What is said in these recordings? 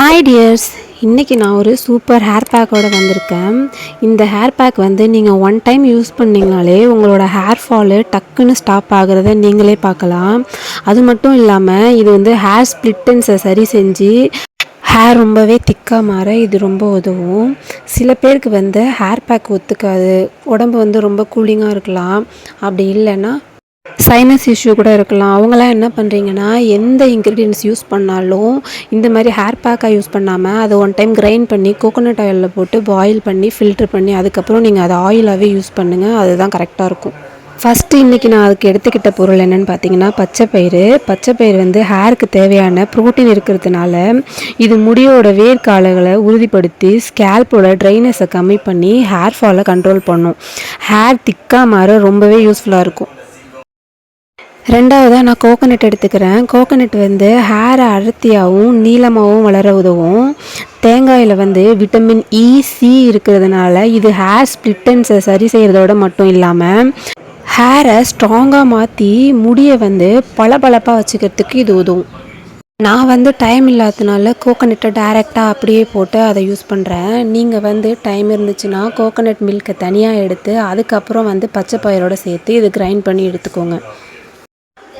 Hi tears, இன்றைக்கி நான் ஒரு சூப்பர் ஹேர் பேக்கோடு வந்திருக்கேன். இந்த ஹேர் பேக் வந்து நீங்கள் ஒன் டைம் யூஸ் பண்ணிங்கனாலே உங்களோட ஹேர் ஃபாலு டக்குன்னு ஸ்டாப் ஆகிறத நீங்களே பார்க்கலாம். அது மட்டும் இல்லாமல் இது வந்து ஹேர் ஸ்ப்ளிட்டன்ஸை சரி செஞ்சு ஹேர் ரொம்பவே திக்காக மாற இது ரொம்ப உதவும். சில பேருக்கு வந்து ஹேர் பேக் ஒத்துக்காது, உடம்பு வந்து ரொம்ப கூலிங்காக இருக்கலாம். அப்படி இல்லைன்னா சைனஸ் இஷ்யூ கூட இருக்கலாம். அவங்களாம் என்ன பண்ணுறீங்கன்னா, எந்த இன்க்ரீடியன்ட்ஸ் யூஸ் பண்ணாலும் இந்த மாதிரி ஹேர் பேக்காக யூஸ் பண்ணாமல் அதை ஒன் டைம் கிரைண்ட் பண்ணி கோகோனட் ஆயிலில் போட்டு பாயில் பண்ணி ஃபில்ட்ரு பண்ணி அதுக்கப்புறம் நீங்கள் அதை ஆயிலாகவே யூஸ் பண்ணுங்கள். அதுதான் கரெக்டாக இருக்கும். ஃபஸ்ட்டு இன்றைக்கி நான் அதுக்கு எடுத்துக்கிட்ட பொருள் என்னென்னு பார்த்தீங்கன்னா, பச்சைப்பயிறு வந்து ஹேருக்கு தேவையான ப்ரோட்டீன் இருக்கிறதுனால இது முடியோட வேர்க்கால்களை உறுதிப்படுத்தி ஸ்கேல்போட ட்ரைனஸை கம்மி பண்ணி ஹேர் ஃபாலை கண்ட்ரோல் பண்ணும். ஹேர் திக்காக மாற ரொம்பவே யூஸ்ஃபுல்லாக இருக்கும். ரெண்டாவதாக நான் கோகோனட் எடுத்துக்கிறேன். கோகோனட் வந்து ஹேரை அடர்த்தியாகவும் நீளமாகவும் வளர உதவும். தேங்காயில் வந்து விட்டமின் இ, சி இருக்கிறதுனால இது ஹேர் ஸ்ப்ளிட்டன்ஸை சரி செய்கிறதோட மட்டும் இல்லாமல் ஹேரை ஸ்ட்ராங்காக மாற்றி முடியை வந்து பளபளப்பாக வச்சுக்கிறதுக்கு இது உதவும். நான் வந்து டைம் இல்லாததுனால கோகோனட்டை டைரெக்டாக அப்படியே போட்டு அதை யூஸ் பண்ணுறேன். நீங்கள் வந்து டைம் இருந்துச்சுன்னா கோகோனட் மில்கை தனியாக எடுத்து அதுக்கப்புறம் வந்து பச்சை பயிரோடு சேர்த்து இது கிரைண்ட் பண்ணி எடுத்துக்கோங்க.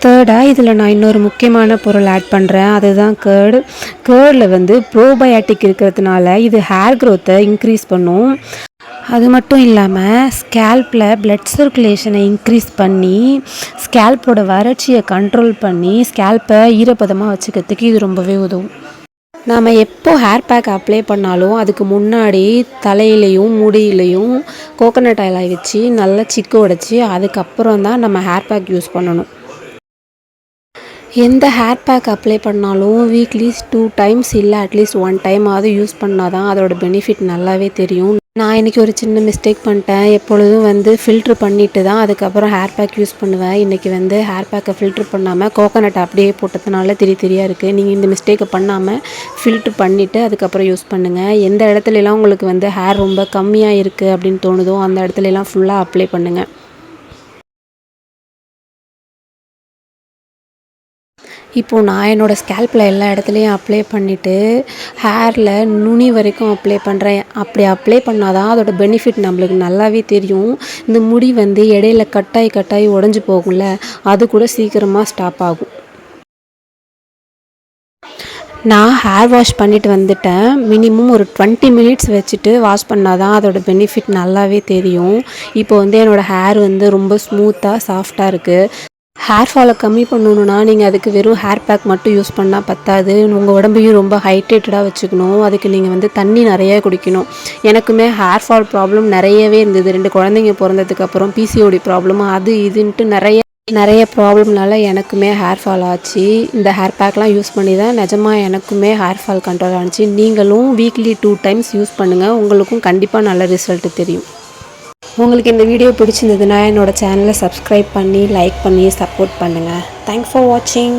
தேர்டாக இதில் நான் இன்னொரு முக்கியமான பொருள் ஆட் பண்ணுறேன். அதுதான் கேர்டில் வந்து ப்ரோபயாட்டிக் இருக்கிறதுனால இது ஹேர் க்ரோத்தை இன்க்ரீஸ் பண்ணும். அது மட்டும் இல்லாமல் ஸ்கேல்பில் பிளட் சர்க்குலேஷனை இன்க்ரீஸ் பண்ணி ஸ்கேல்போட வறட்சியை கண்ட்ரோல் பண்ணி ஸ்கேல்பை ஈரப்பதமாக வச்சுக்கிறதுக்கு இது ரொம்பவே உதவும். நாம் எப்போ ஹேர் பேக் அப்ளை பண்ணாலும் அதுக்கு முன்னாடி தலையிலையும் முடியிலையும் கோகோனட் ஆயிலை வச்சு நல்லா சிக்கு உடைச்சி அதுக்கப்புறம் தான் நம்ம ஹேர் பேக் யூஸ் பண்ணணும். எந்த ஹேர் பேக் அப்ளை பண்ணாலும் வீக்லி 2 டைம்ஸ் இல்லை அட்லீஸ்ட் 1 டைமாவது யூஸ் பண்ணால் தான் அதோட பெனிஃபிட் நல்லாவே தெரியும். நான் இன்றைக்கி ஒரு சின்ன மிஸ்டேக் பண்ணிட்டேன். எப்பொழுதும் வந்து ஃபில்ட்ரு பண்ணிவிட்டு தான் அதுக்கப்புறம் ஹேர் பேக் யூஸ் பண்ணுவேன். இன்றைக்கி வந்து ஹேர் பேக்கை ஃபில்ட்ரு பண்ணாமல் கோகோனட் அப்படியே போட்டதுனால தெரியாக இருக்குது. நீங்கள் இந்த மிஸ்டேக்கை பண்ணாமல் ஃபில்ட்ரு பண்ணிவிட்டு அதுக்கப்புறம் யூஸ் பண்ணுங்கள். எந்த இடத்துலலாம் உங்களுக்கு வந்து ஹேர் ரொம்ப கம்மியாக இருக்குது அப்படின்னு தோணுதோ அந்த இடத்துலலாம் ஃபுல்லாக அப்ளை பண்ணுங்கள். இப்போது நான் என்னோடய ஸ்கேல்பில் எல்லா இடத்துலையும் அப்ளை பண்ணிவிட்டு ஹேரில் நுனி வரைக்கும் அப்ளை பண்ணுறேன். அப்படி அப்ளை பண்ணால் தான் அதோடய பெனிஃபிட் நம்மளுக்கு நல்லாவே தெரியும். இந்த முடி வந்து இடையில கட்டாயி உடஞ்சி போகும்ல, அது கூட சீக்கிரமாக ஸ்டாப் ஆகும். நான் ஹேர் வாஷ் பண்ணிவிட்டு வந்துட்டேன். மினிமம் ஒரு 20 மினிட்ஸ் வச்சுட்டு வாஷ் பண்ணால் தான் அதோடய பெனிஃபிட் நல்லாவே தெரியும். இப்போ வந்து என்னோடய ஹேர் வந்து ரொம்ப ஸ்மூத்தாக சாஃப்டாக இருக்குது. ஹேர் ஃபாலை கம்மி பண்ணணுன்னா நீங்கள் அதுக்கு வெறும் ஹேர் பேக் மட்டும் யூஸ் பண்ணால் பத்தாது. உங்கள் உடம்பையும் ரொம்ப ஹைட்ரேட்டடாக வச்சுக்கணும். அதுக்கு நீங்கள் வந்து தண்ணி நிறைய குடிக்கணும். எனக்குமே ஹேர் ஃபால் ப்ராப்ளம் நிறையவே இருந்தது. 2 குழந்தைங்க பிறந்ததுக்கப்புறம் பிசிஓடி ப்ராப்ளம் அது இதுன்ட்டு நிறைய ப்ராப்ளம்னால எனக்குமே ஹேர் ஃபால் ஆச்சு. இந்த ஹேர் பேக்லாம் யூஸ் பண்ணி தான் நிஜமாக எனக்குமே ஹேர் ஃபால் கண்ட்ரோல் ஆனிச்சு. நீங்களும் வீக்லி 2 டைம்ஸ் யூஸ் பண்ணுங்கள். உங்களுக்கும் கண்டிப்பாக நல்ல ரிசல்ட்டு தெரியும். உங்களுக்கு இந்த வீடியோ பிடிச்சிருந்ததுன்னா என்னோடய சேனலை சப்ஸ்கிரைப் பண்ணி லைக் பண்ணி சப்போர்ட் பண்ணுங்கள். தேங்க்ஸ் ஃபார் வாட்சிங்.